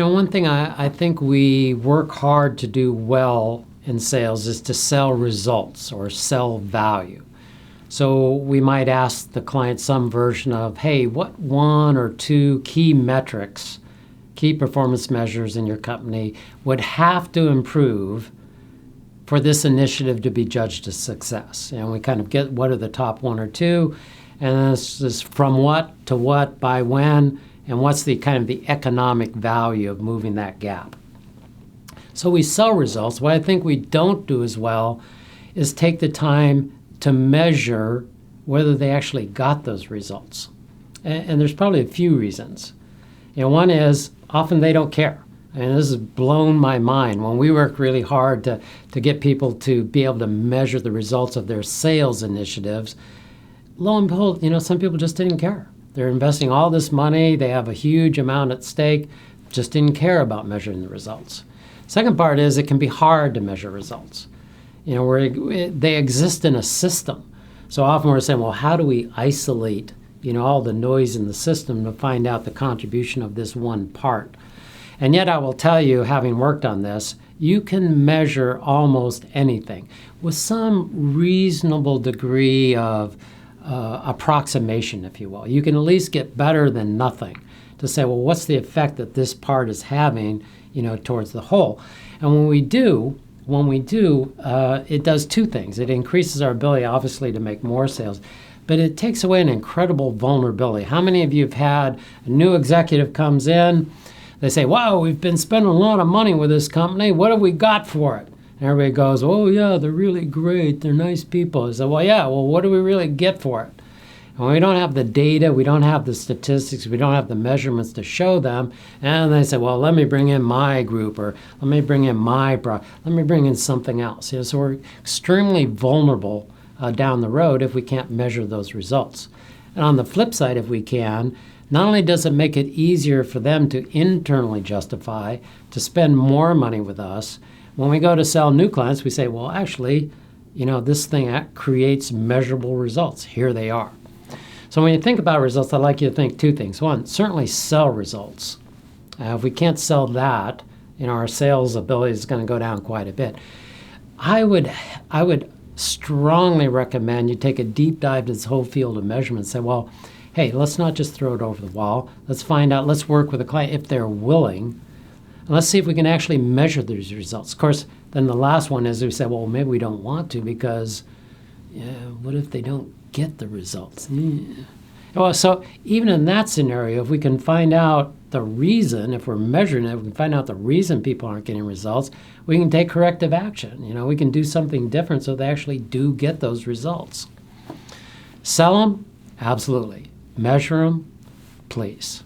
One thing I think we work hard to do well in sales is to sell results or sell value. So we might ask the client some version of, hey, what one or two key metrics, key performance measures in your company would have to improve for this initiative to be judged a success? And we kind of get what are the top one or two, and this is from what to what, by when, and what's the kind of the economic value of moving that gap. So we sell results. What I think we don't do as well is take the time to measure whether they actually got those results. And there's probably a few reasons. One is often they don't care. And this has blown my mind. When we work really hard to get people to be able to measure the results of their sales initiatives, lo and behold, some people just didn't care. They're investing all this money. They have a huge amount at stake. Just didn't care about measuring the results. Second part is it can be hard to measure results. They exist in a system. So often we're saying, well, how do we isolate, all the noise in the system to find out the contribution of this one part? And yet I will tell you, having worked on this, you can measure almost anything with some reasonable degree of approximation, if you will. You can at least get better than nothing to say, well, what's the effect that this part is having, towards the whole? And when we do, it does two things. It increases our ability, obviously, to make more sales, but it takes away an incredible vulnerability. How many of you have had a new executive comes in, they say, wow, we've been spending a lot of money with this company. What have we got for it? And everybody goes, oh, yeah, they're really great. They're nice people. I say, well, what do we really get for it? And we don't have the data. We don't have the statistics. We don't have the measurements to show them. And they say, well, let me bring in my group, or let me bring in let me bring in something else. So we're extremely vulnerable down the road if we can't measure those results. And on the flip side, if we can, not only does it make it easier for them to internally justify, to spend more money with us, when we go to sell new clients, we say, well, actually, this thing creates measurable results. Here they are. So when you think about results, I'd like you to think two things. One, certainly sell results. If we can't sell that, our sales ability is going to go down quite a bit. I would strongly recommend you take a deep dive to this whole field of measurement and say, well, hey, let's not just throw it over the wall. Let's find out, let's work with a client if they're willing. And let's see if we can actually measure these results. Of course, then the last one is we say, well, maybe we don't want to because what if they don't get the results? Well, so even in that scenario, if we can find out the reason, if we're measuring it, we can find out the reason people aren't getting results, we can take corrective action. We can do something different so they actually do get those results. Sell them? Absolutely. Measure them? Please.